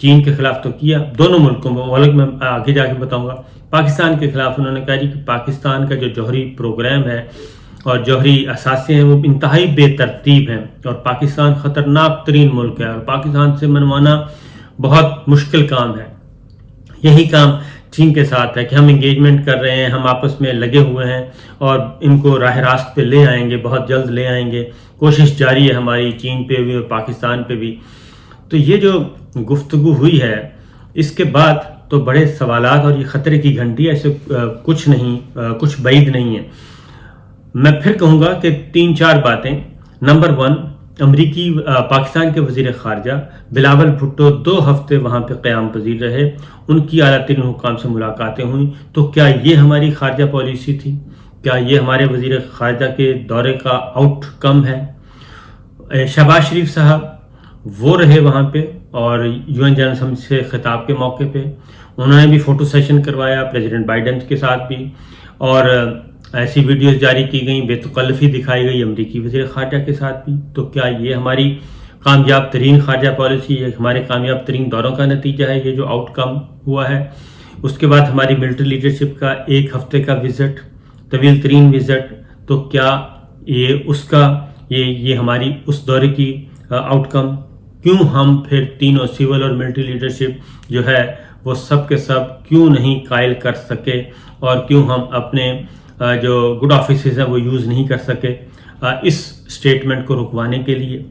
چین کے خلاف تو کیا دونوں ملکوں میں، ملک میں آگے جا کے بتاؤں گا. پاکستان کے خلاف انہوں نے کہا کہ پاکستان کا جو جوہری پروگرام ہے اور جوہری اثاثے ہیں وہ انتہائی بے ترتیب ہیں، اور پاکستان خطرناک ترین ملک ہے اور پاکستان سے منوانا بہت مشکل کام ہے. یہی کام چین کے ساتھ ہے کہ ہم انگیجمنٹ کر رہے ہیں، ہم آپس میں لگے ہوئے ہیں اور ان کو راہ راست پہ لے آئیں گے، بہت جلد لے آئیں گے. کوشش جاری ہے ہماری چین پہ بھی اور پاکستان پہ بھی. تو یہ جو گفتگو ہوئی ہے اس کے بعد تو بڑے سوالات اور یہ خطرے کی گھنٹی ایسے کچھ بعید نہیں ہے. میں پھر کہوں گا کہ 3-4 باتیں. نمبر 1، پاکستان کے وزیر خارجہ بلاول بھٹو 2 ہفتے وہاں پہ قیام پذیر رہے، ان کی اعلیٰ ترین حکام سے ملاقاتیں ہوئیں. تو کیا یہ ہماری خارجہ پالیسی تھی؟ کیا یہ ہمارے وزیر خارجہ کے دورے کا آؤٹ کم ہے؟ شہباز شریف صاحب وہ رہے وہاں پہ اور UN جنرل اسمبلی سے خطاب کے موقع پہ انہوں نے بھی فوٹو سیشن کروایا پریزیڈنٹ بائیڈن کے ساتھ بھی، اور ایسی ویڈیوز جاری کی گئیں، بے تکلفی دکھائی گئی امریکی وزیر خارجہ کے ساتھ بھی. تو کیا یہ ہماری کامیاب ترین خارجہ پالیسی ہے، ہمارے کامیاب ترین دوروں کا نتیجہ ہے یہ جو آؤٹ کم ہوا ہے؟ اس کے بعد ہماری ملٹری لیڈرشپ کا 1 ہفتے کا وزٹ، طویل ترین وزٹ، تو کیا یہ ہماری اس دورے کی آؤٹ کم؟ کیوں ہم پھر تینوں سول اور ملٹری لیڈرشپ جو ہے وہ سب کے سب کیوں نہیں قائل کر سکے، اور کیوں ہم اپنے جو گڈ آفیسز ہیں وہ یوز نہیں کر سکے اس سٹیٹمنٹ کو رکوانے کے لیے؟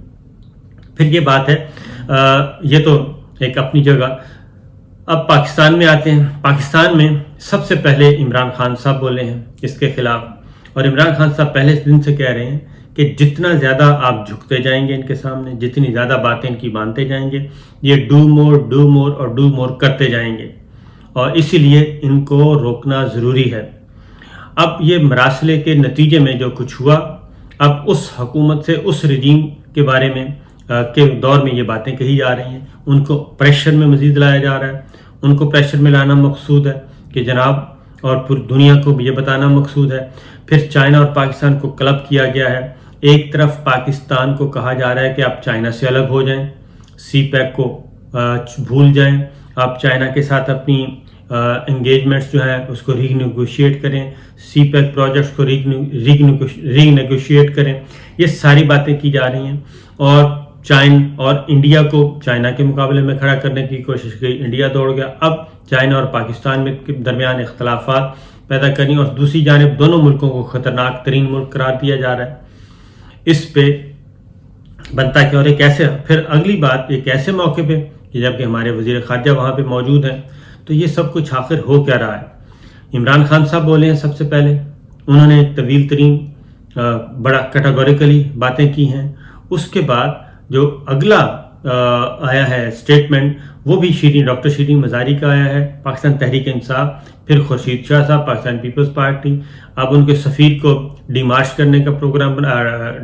پھر یہ بات ہے، یہ تو ایک اپنی جگہ. اب پاکستان میں آتے ہیں. پاکستان میں سب سے پہلے عمران خان صاحب بولے ہیں اس کے خلاف، اور عمران خان صاحب پہلے دن سے کہہ رہے ہیں کہ جتنا زیادہ آپ جھکتے جائیں گے ان کے سامنے، جتنی زیادہ باتیں ان کی مانتے جائیں گے، یہ ڈو مور کرتے جائیں گے، اور اسی لیے ان کو روکنا ضروری ہے. اب یہ مراسلے کے نتیجے میں جو کچھ ہوا، اب اس حکومت سے، اس رجیم کے بارے میں کے دور میں یہ باتیں کہی جا رہی ہیں، ان کو پریشر میں مزید لایا جا رہا ہے. ان کو پریشر میں لانا مقصود ہے کہ جناب، اور پوری دنیا کو بھی یہ بتانا مقصود ہے. پھر چائنا اور پاکستان کو کلب کیا گیا ہے. ایک طرف پاکستان کو کہا جا رہا ہے کہ آپ چائنا سے الگ ہو جائیں، سی پیک کو بھول جائیں، آپ چائنا کے ساتھ اپنی انگیجمنٹس جو ہیں اس کو ری نیگوشیٹ کریں، سی پیک پروجیکٹس کو ری نیگوشیٹ کریں. یہ ساری باتیں کی جا رہی ہیں، اور انڈیا کو چائنا کے مقابلے میں کھڑا کرنے کی کوشش کی، انڈیا دوڑ گیا. اب چائنا اور پاکستان میں درمیان اختلافات پیدا کرنی، اور دوسری جانب دونوں ملکوں کو خطرناک ترین ملک قرار دیا جا رہا ہے. اس پہ بنتا کہ، اور ایک ایسے، پھر اگلی بات ایک ایسے موقع پہ کہ جب کہ ہمارے وزیر خارجہ وہاں پہ موجود ہیں، تو یہ سب کچھ آخر ہو کیا رہا ہے؟ عمران خان صاحب بولے ہیں سب سے پہلے، انہوں نے ایک طویل ترین بڑا کیٹاگوریکلی باتیں کی ہیں. اس کے بعد جو اگلا آیا ہے اسٹیٹمنٹ، وہ بھی ڈاکٹر شیرین مزاری کا آیا ہے، پاکستان تحریک انصاف. پھر خورشید شاہ صاحب پاکستان پیپلز پارٹی، اب ان کے سفیر کو ڈیمارش کرنے کا پروگرام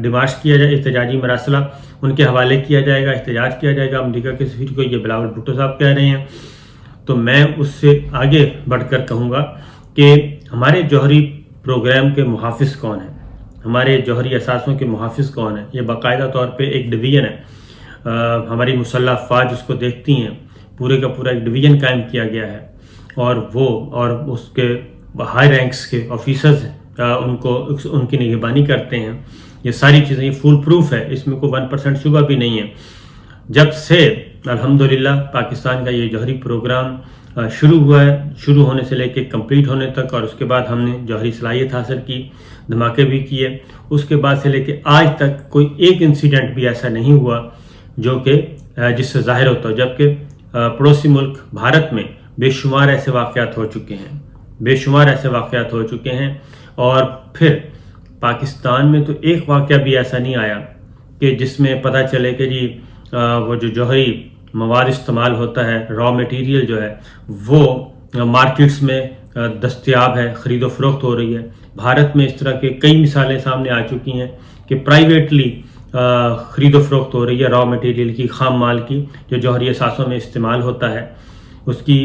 ڈیمارش کیا جائے، احتجاجی مراسلہ ان کے حوالے کیا جائے گا، احتجاج کیا جائے گا امریکہ کے سفیر کو، یہ بلاول بھٹو صاحب کہہ رہے ہیں. تو میں اس سے آگے بڑھ کر کہوں گا کہ ہمارے جوہری پروگرام کے محافظ کون ہیں، ہمارے جوہری اثاثوں کے محافظ کون ہیں؟ یہ باقاعدہ طور پہ ایک ڈویژن ہے، ہماری مسلح افواج اس کو دیکھتی ہیں، پورے کا پورا ایک ڈویژن قائم کیا گیا ہے، اور اس کے ہائی رینکس کے آفیسرز ان کی نگہبانی کرتے ہیں. یہ ساری چیزیں، یہ فول پروف ہے، اس میں کوئی 1% شبہ بھی نہیں ہے. جب سے الحمدللہ پاکستان کا یہ جوہری پروگرام شروع ہوا ہے، شروع ہونے سے لے کے کمپلیٹ ہونے تک، اور اس کے بعد ہم نے جوہری صلاحیت حاصل کی، دھماکے بھی کیے، اس کے بعد سے لے کے آج تک کوئی ایک انسیڈنٹ بھی ایسا نہیں ہوا جو کہ جس سے ظاہر ہوتا ہو. جبکہ پڑوسی ملک بھارت میں بے شمار ایسے واقعات ہو چکے ہیں، اور پھر پاکستان میں تو ایک واقعہ بھی ایسا نہیں آیا کہ جس میں پتہ چلے کہ جی وہ جو جوہری مواد استعمال ہوتا ہے، را میٹیریل جو ہے، وہ مارکیٹس میں دستیاب ہے، خرید و فروخت ہو رہی ہے. بھارت میں اس طرح کے کئی مثالیں سامنے آ چکی ہیں کہ پرائیویٹلی خرید و فروخت ہو رہی ہے را میٹیریل کی، خام مال کی، جو جوہری اثاثوں میں استعمال ہوتا ہے، اس کی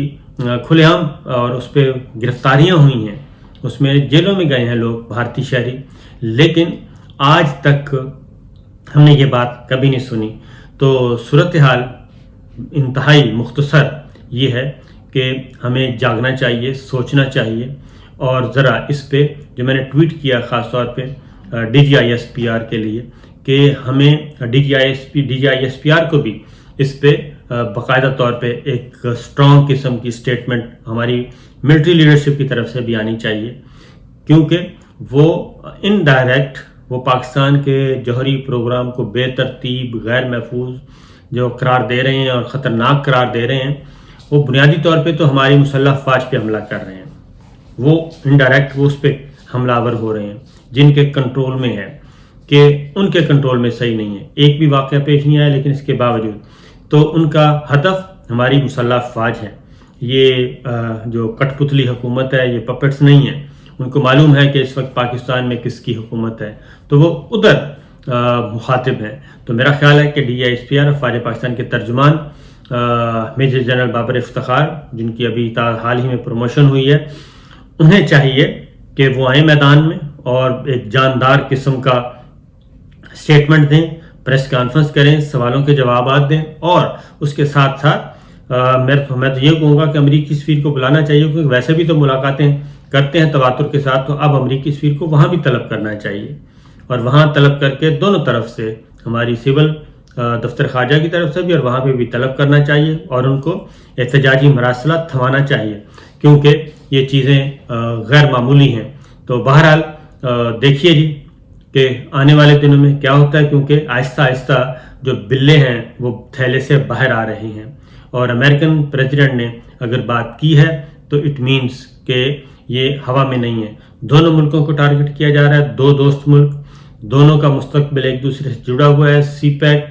کھلے عام، اور اس پہ گرفتاریاں ہوئی ہیں، اس میں جیلوں میں گئے ہیں لوگ بھارتی شہری. لیکن آج تک ہم نے یہ بات کبھی نہیں سنی. تو صورتحال انتہائی مختصر یہ ہے کہ ہمیں جاگنا چاہیے، سوچنا چاہیے، اور ذرا اس پہ جو میں نے ٹویٹ کیا خاص طور پہ D G I S P R کے لیے کہ ہمیں D G I S P R کو بھی اس پہ باقاعدہ طور پہ ایک اسٹرانگ قسم کی اسٹیٹمنٹ ہماری ملٹری لیڈرشپ کی طرف سے بھی آنی چاہیے، کیونکہ وہ انڈائریکٹ وہ پاکستان کے جوہری پروگرام کو بے ترتیب، غیر محفوظ جو قرار دے رہے ہیں اور خطرناک قرار دے رہے ہیں، وہ بنیادی طور پہ تو ہماری مسلح افواج پہ حملہ کر رہے ہیں، وہ انڈائریکٹ وہ اس پہ حملہ آور ہو رہے ہیں جن کے کنٹرول میں ہے کہ ان کے کنٹرول میں صحیح نہیں ہے، ایک بھی واقعہ پیش نہیں آیا، لیکن اس کے باوجود تو ان کا ہدف ہماری مسلح افواج ہے۔ یہ جو کٹ پتلی حکومت ہے، یہ پپٹس نہیں ہیں، ان کو معلوم ہے کہ اس وقت پاکستان میں کس کی حکومت ہے، تو وہ ادھر مخاطب ہیں۔ تو میرا خیال ہے کہ ڈی ایس پی آر افواج پاکستان کے ترجمان میجر جنرل بابر افتخار، جن کی ابھی حال ہی میں پروموشن ہوئی ہے، انہیں چاہیے کہ وہ آئیں میدان میں اور ایک جاندار قسم کا اسٹیٹمنٹ دیں، پریس کانفرنس کریں، سوالوں کے جوابات دیں، اور اس کے ساتھ ساتھ میں تو یہ کہوں گا کہ امریکی سفیر کو بلانا چاہیے، کیونکہ ویسے بھی تو ملاقاتیں کرتے ہیں تواتر کے ساتھ، تو اب امریکی سفیر کو وہاں بھی طلب کرنا چاہیے، اور وہاں طلب کر کے دونوں طرف سے ہماری سول دفتر خارجہ کی طرف سے بھی اور وہاں پہ بھی طلب کرنا چاہیے، اور ان کو احتجاجی مراسلات تھمانا چاہیے، کیونکہ یہ چیزیں غیر معمولی ہیں۔ تو بہرحال دیکھیے جی کہ آنے والے دنوں میں کیا ہوتا ہے، کیونکہ آہستہ آہستہ جو بلے ہیں وہ تھیلے سے باہر آ رہے ہیں، اور امریکن پریزیڈنٹ نے اگر بات کی ہے تو اٹ مینس کہ یہ ہوا میں نہیں ہے۔ دونوں ملکوں کو ٹارگٹ کیا جا رہا ہے، دو دوست ملک، دونوں کا مستقبل ایک دوسرے سے جڑا ہوا ہے، سی پیک،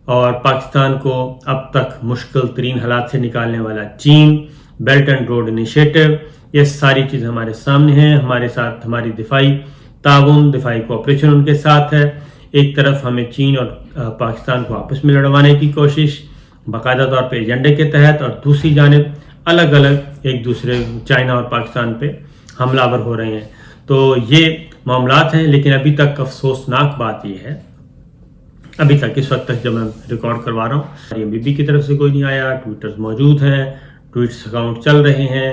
اور پاکستان کو اب تک مشکل ترین حالات سے نکالنے والا چین، بیلٹ اینڈ روڈ انیشیٹو، یہ ساری چیز ہمارے سامنے ہیں۔ ہمارے ساتھ ہماری دفاعی تعاون، دفاعی کوآپریشن ان کے ساتھ ہے۔ ایک طرف ہمیں چین اور پاکستان کو آپس میں لڑوانے کی کوشش باقاعدہ طور پہ ایجنڈے کے تحت، اور دوسری جانب الگ الگ ایک دوسرے چائنا اور پاکستان پہ حملہ آور ہو رہے ہیں۔ تو یہ معاملات ہیں، لیکن ابھی تک افسوسناک بات یہ ہے، ابھی تک اس وقت تک جب میں ریکارڈ کروا رہا ہوں ایم بی بی کی طرف سے کوئی نہیں آیا، ٹویٹرز موجود ہیں، ٹویٹس اکاؤنٹ چل رہے ہیں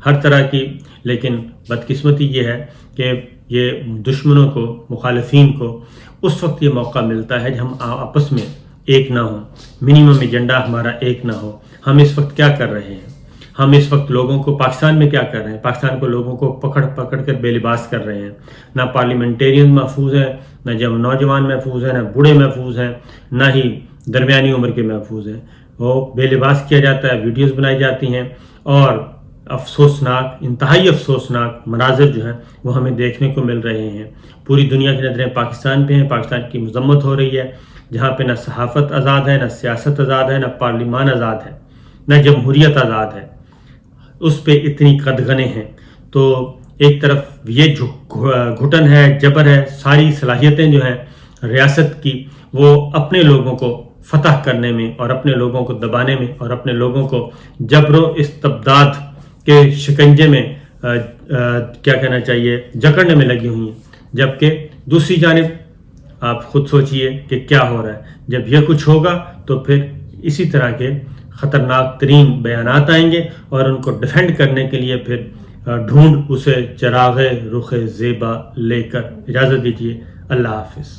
ہر طرح کی، لیکن بدقسمتی یہ ہے کہ یہ دشمنوں کو، مخالفین کو اس وقت یہ موقع ملتا ہے جب ہم آپس میں ایک نہ ہوں، منیمم ایجنڈا ہمارا ایک نہ ہو۔ ہم اس وقت کیا کر رہے ہیں؟ ہم اس وقت لوگوں کو پاکستان میں کیا کر رہے ہیں؟ پاکستان کو لوگوں کو پکڑ کر بے لباس کر رہے ہیں۔ نہ پارلیمنٹیرین محفوظ ہیں، نہ نوجوان محفوظ ہیں، نہ بوڑھے محفوظ ہیں، نہ ہی درمیانی عمر کے محفوظ ہیں۔ وہ بے لباس کیا جاتا ہے، ویڈیوز بنائی جاتی ہیں، اور افسوسناک، انتہائی افسوسناک مناظر جو ہیں وہ ہمیں دیکھنے کو مل رہے ہیں۔ پوری دنیا کی نظریں پاکستان پہ ہیں، پاکستان کی مذمت ہو رہی ہے، جہاں پہ نہ صحافت آزاد ہے، نہ سیاست آزاد ہے، نہ پارلیمان آزاد ہے، نہ جمہوریت آزاد ہے، اس پہ اتنی قدغنیں ہیں۔ تو ایک طرف یہ گھٹن ہے، جبر ہے، ساری صلاحیتیں جو ہیں ریاست کی وہ اپنے لوگوں کو فتح کرنے میں اور اپنے لوگوں کو دبانے میں اور اپنے لوگوں کو جبر و استبداد کے شکنجے میں کیا کہنا چاہیے جکڑنے میں لگی ہوئی ہیں، جبکہ دوسری جانب آپ خود سوچئے کہ کیا ہو رہا ہے۔ جب یہ کچھ ہوگا تو پھر اسی طرح کے خطرناک ترین بیانات آئیں گے، اور ان کو ڈیفینڈ کرنے کے لیے پھر ڈھونڈ اسے چراغ رخ زیبا لے کر۔ اجازت دیجیے، اللہ حافظ۔